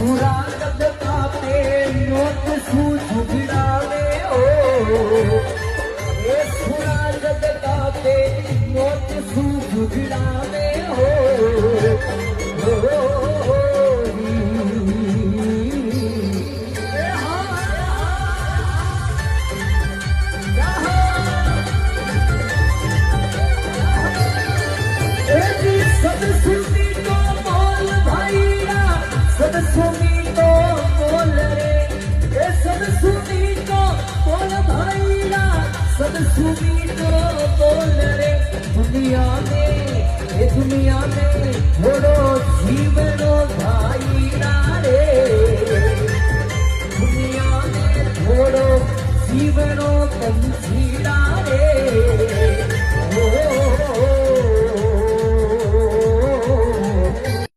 सुरागत कापे नोट सू झुगड़ावे हो ये सुरागत कापे नोट सू झुगड़ावे हो सब सुनी तो बोल भाईरा सब सुनी तो बोल रे ये सब सुनी तो बोल भाईरा सब सुनी तो बोल रे दुनिया में छोड़ो